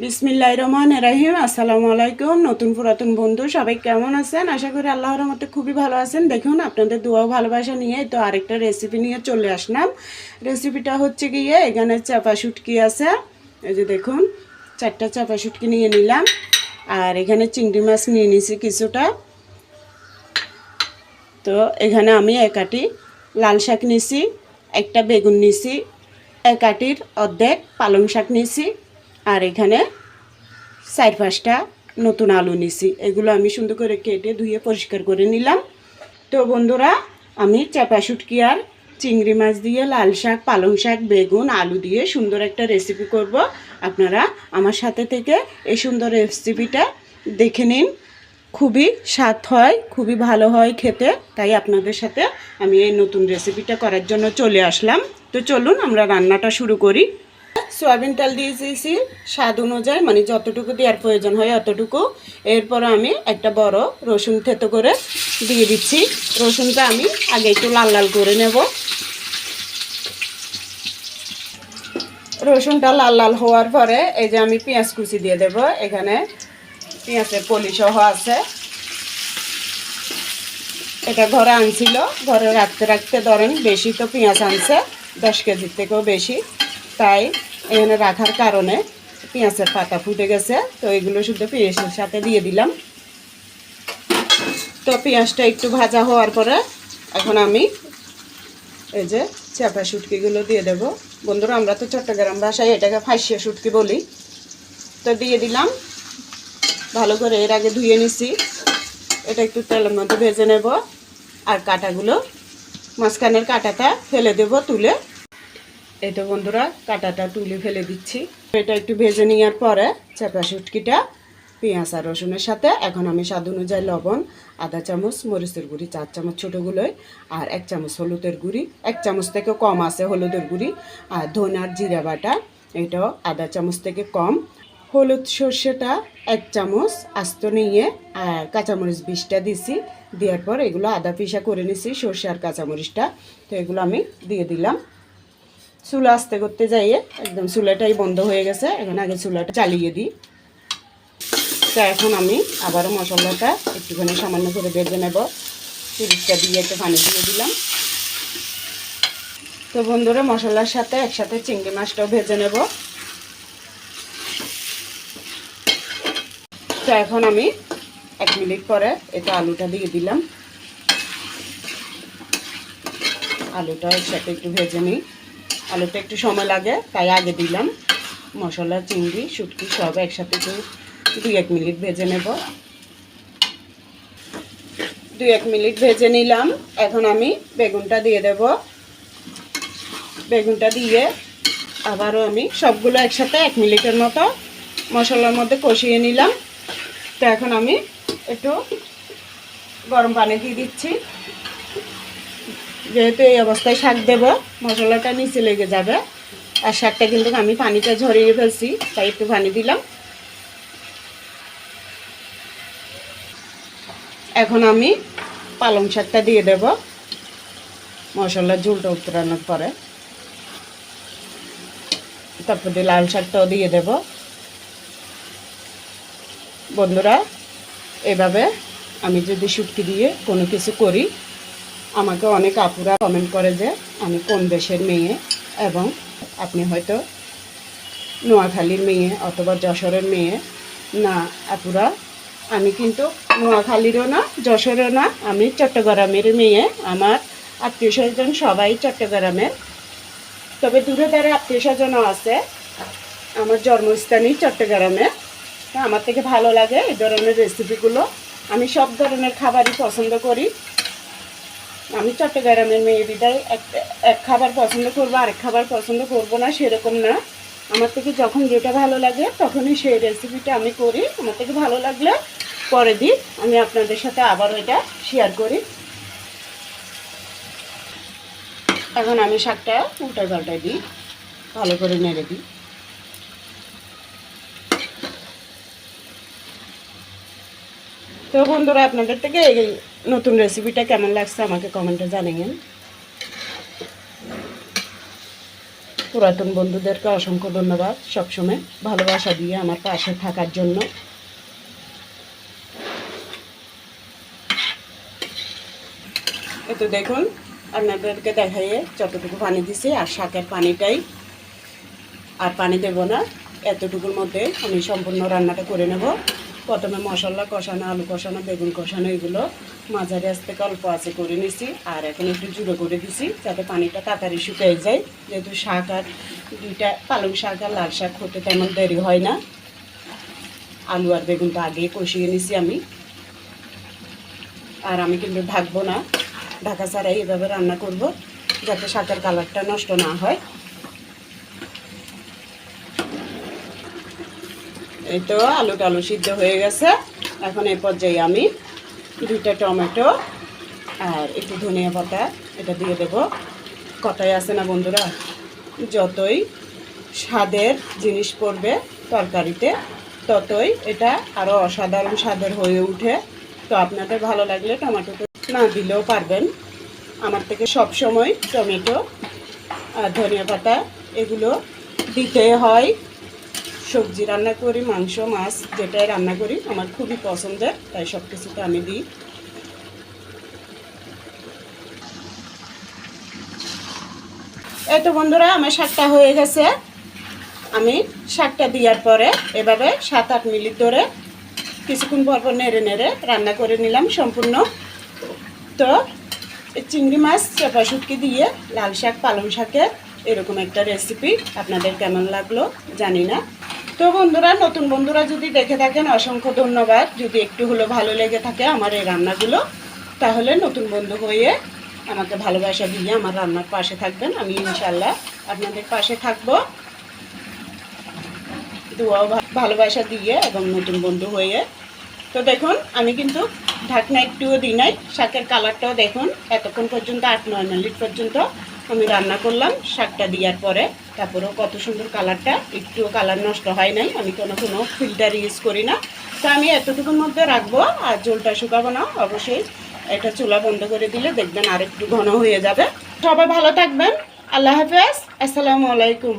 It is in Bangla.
বিসমিল্লাহির রহমানির রহিম। আসসালামু আলাইকুম। নতুন পুরাতন বন্ধু সবাই কেমন আছেন? আশা করি আল্লাহর রহমতে খুবই ভালো আছেন। দেখুন আপনাদের দোয়া ভালোবাসা নিয়ে তো আরেকটা রেসিপি নিয়ে চলে আসলাম। রেসিপিটা হচ্ছে গিয়ে এখানে চাপা শুটকি আছে, এই যে দেখুন 4টা চাপা শুটকি নিয়ে নিলাম। আর এখানে চিংড়ি মাছ নিয়ে নিছি কিছুটা। তো এখানে আমি এক আটি লাল শাক নিছি, একটা বেগুন নিছি, এক আটির অর্ধেক পালং শাক নিছি, আর এখানে 4-5টা নতুন আলু নিছি। এগুলো আমি সুন্দর করে কেটে ধুয়ে পরিষ্কার করে নিলাম। তো বন্ধুরা, আমি চাপা শুটকি আর চিংড়ি মাছ দিয়ে লাল শাক, পালং শাক, বেগুন, আলু দিয়ে সুন্দর একটা রেসিপি করব। আপনারা আমার সাথে থেকে এই সুন্দর রেসিপিটা দেখে নিন। খুবই স্বাদ হয়, খুবই ভালো হয় খেতে। তাই আপনাদের সাথে আমি এই নতুন রেসিপিটা করার জন্য চলে আসলাম। তো চলুন আমরা রান্নাটা শুরু করি। সয়াবিন তেল দিয়ে দিয়েছি স্বাদ অনুযায়ী, মানে যতটুকু দেওয়ার প্রয়োজন হয় অতটুকু। এরপর আমি একটা বড় রসুন থেতো করে দিয়ে দিচ্ছি। রসুনটা আমি আগে একটু লাল লাল করে নেব। রসুনটা লাল লাল হওয়ার পরে এই যে আমি পেঁয়াজ কুচি দিয়ে দেব। এখানে পেঁয়াজের কলি সহ আছে। এটা ঘরে আনছিল, ঘরে রাখতে রাখতে ধরেন বেশি তো পেঁয়াজ আনছে, 10 কেজির থেকেও বেশি। তাই এখানে রাখার কারণে পেঁয়াজের পাতা ফুটে গেছে। তো এগুলো শুধু পেঁয়াজের সাথে দিয়ে দিলাম। তো পেঁয়াজটা একটু ভাজা হওয়ার পরে এখন আমি এই যে চাপা শুটকিগুলো দিয়ে দেব। বন্ধুরা, আমরা তো চট্টগ্রাম ভাষায় এটাকে ফাঁসিয়া শুটকি বলি। তো দিয়ে দিলাম, ভালো করে এর আগে ধুয়ে নিছি। এটা একটু তেলের মধ্যে ভেজে নেব। আর কাঁটাগুলো, মাঝখানের কাঁটাটা ফেলে দেব তুলে। এই তো বন্ধুরা, কাঁটাটা তুলে ফেলে দিচ্ছি। এটা একটু ভেজে নেওয়ার পরে চাপা শুটকিটা পেঁয়াজ আর রসুনের সাথে এখন আমি স্বাদ অনুযায়ী লবণ, আধা চামচ মরিচের গুঁড়ি, 4 চামচ ছোটোগুলোয়, আর 1 চামচ হলুদের গুঁড়ি, 1 চামচ থেকে কম আছে হলুদের গুঁড়ি, আর ধনে আর জিরা বাটা এটাও আধা চামচ থেকে কম। হলুদ সর্ষেটা 1 চামচ আস্ত নিয়ে, আর কাঁচামরিচ 20টা দিছি। দেওয়ার পর এগুলো আদা পিসা করে নিছি, সর্ষে আর কাঁচামরিচটা। তো এগুলো আমি দিয়ে দিলাম। চুলা আস্তে করতে যাইয়ে একদম চুলাটাই বন্ধ হয়ে গেছে। এখন আগে চুলাটা চালিয়ে দিই। তো এখন আমি আবারও মশলাটা একটুখানি সামান্য করে ভেজে নেব। 30টা দিয়ে একটু পানি দিয়ে দিলাম। তো বন্ধুরা, মশলার সাথে একসাথে চিংড়ি মাছটাও ভেজে নেব। তো এখন আমি 1 মিনিট পরে এটা আলুটা দিয়ে দিলাম। আলুটা একসাথে একটু ভেজে নিই। আলুটা একটু সময় লাগে তাই আগে দিলাম। মশলা, চিংড়ি, শুটকি সব একসাথে একটু 2-1 মিনিট ভেজে নেব। 2-1 মিনিট ভেজে নিলাম। এখন আমি বেগুনটা দিয়ে দেব। বেগুনটা দিয়ে আবারও আমি সবগুলো একসাথে 1 মিনিটের মতো মশলার মধ্যে কষিয়ে নিলাম। তো এখন আমি একটু গরম পানি দিয়ে দিচ্ছি। যেহেতু এই অবস্থায় শাক দেব, মশলাটা নিচে লেগে যাবে। আর শাকটা কিন্তু আমি পানিটা ঝরিয়ে ফেলছি, তাই একটু পানি দিলাম। এখন আমি পালং শাকটা দিয়ে দেব মশলার ঝোলটা উতরানোর পরে। তারপর দিয়ে লাল শাকটাও দিয়ে দেব। বন্ধুরা, এভাবে আমি যদি শুটকি দিয়ে কোনো কিছু করি, আমাকে অনেক আপুরা কমেন্ট করে যে আমি কোন দেশের মেয়ে, এবং আপনি হয়তো নোয়াখালীর মেয়ে অথবা যশোরের মেয়ে। না আপুরা, আমি কিন্তু নোয়াখালীরও না, যশোরেরও না, আমি চট্টগ্রামের মেয়ে। আমার আত্মীয় স্বজন সবাই চট্টগ্রামের, তবে দূরে দাঁড়ে আত্মীয় স্বজনও আছে। আমার জন্মস্থানই চট্টগ্রামে। আমার থেকে ভালো লাগে এই ধরনের রেসিপিগুলো। আমি সব ধরনের খাবারই পছন্দ করি। আমি চট্টগ্রামের মেয়ে বিদায় এক খাবার পছন্দ করবো, আরেক খাবার পছন্দ করবো না, সেরকম না। আমার থেকে যখন যেটা ভালো লাগে তখনই সেই রেসিপিটা আমি করি। আমার থেকে ভালো লাগলে পরে দিই আমি আপনাদের সাথে আবার এটা শেয়ার করি। এখন আমি শাকটা উল্টায় পাল্টায় দিই, ভালো করে নেড়ে দিই। তো বন্ধুরা, আপনাদের থেকে এই নতুন রেসিপিটা কেমন লাগছে আমাকে কমেন্টে জানাবেন। পুরাতন বন্ধুদেরকে অসংখ্য ধন্যবাদ সবসময় ভালোবাসা দিয়ে আমার পাশে থাকার জন্য। তো দেখুন আপনাদেরকে দেখাইয়ে যতটুকু পানি দিছি, আর শাকের পানিটাই, আর পানি দেব না, এতটুকুর মধ্যে আমি সম্পূর্ণ রান্নাটা করে নেব। প্রথমে মশলা কষানো, আলু কষানো, বেগুন কষানো এগুলো মাঝারি আঁচ থেকে অল্প আঁচে করে নিছি, আর এখন একটু জুড়ো করে দিছি যাতে পানিটা তাড়াতাড়ি শুকিয়ে যায়। যেহেতু শাক আর দুইটা পালং শাক আর লাল শাক হতে তেমন দেরি হয় না। আলু আর বেগুনটা আগে কষিয়ে নিছি আমি। আর আমি কিন্তু ঢাকবো না, ঢাকা ছাড়াই এভাবে রান্না করব যাতে শাকের কালারটা নষ্ট না হয়। এই তো আলু টালু সিদ্ধ হয়ে গেছে। এখন এই পর্যায়ে আমি 2টা টমেটো আর একটু ধনিয়া পাতা এটা দিয়ে দেব। কথাই আছে না বন্ধুরা, যতই স্বাদের জিনিস পড়বে তরকারিতে ততই এটা আরও অসাধারণ স্বাদের হয়ে ওঠে। তো আপনাদের ভালো লাগলে টমেটোটা না দিলেও পারবেন। আমার থেকে সব সময় টমেটো আর ধনিয়া পাতা এগুলো দিতে হয়। সবজি রান্না করি, মাংস মাছ যেটাই রান্না করি আমার খুবই পছন্দের, তাই সব কিছুতে আমি দিই। এই তো বন্ধুরা আমার শাকটা হয়ে গেছে। আমি শাকটা দেওয়ার পরে এভাবে 7-8 মিনিট ধরে কিছুক্ষণ পর পর নেড়ে নেড়ে রান্না করে নিলাম সম্পূর্ণ। তো চিংড়ি মাছ চাপা শুটকি দিয়ে লাল শাক পালং শাকের এরকম একটা রেসিপি আপনাদের কেমন লাগলো জানি না। তো বন্ধুরা, নতুন বন্ধুরা যদি দেখে থাকেন অসংখ্য ধন্যবাদ। যদি একটু হলেও ভালো লেগে থাকে আমার এই রান্নাগুলো, তাহলে নতুন বন্ধু হয়ে আমাকে ভালোবাসা দিয়ে আমার রান্নার পাশে থাকবেন। আমি ইনশাল্লাহ আপনাদের পাশে থাকবো, দোয়াও ভালোবাসা দিয়ে এবং নতুন বন্ধু হয়ে। তো দেখুন আমি কিন্তু ঢাকনা একটুও দিই নাই। শাকের কালারটাও দেখুন, এতক্ষণ পর্যন্ত 8-9 মিনিট পর্যন্ত আমি রান্না করলাম শাকটা দেওয়ার পরে। তারপরেও কত সুন্দর কালারটা, একটুও কালার নষ্ট হয় নাই। আমি কোনো ফিল্টার ইউজ করি না। তো আমি এতটুকুর মধ্যে রাখবো, আর ঝোলটা শুকাবো না। অবশ্যই এটা চুলা বন্ধ করে দিলে দেখবেন আর একটু ঘন হয়ে যাবে। সবাই ভালো থাকবেন। আল্লাহ হাফেজ। আসসালামু আলাইকুম।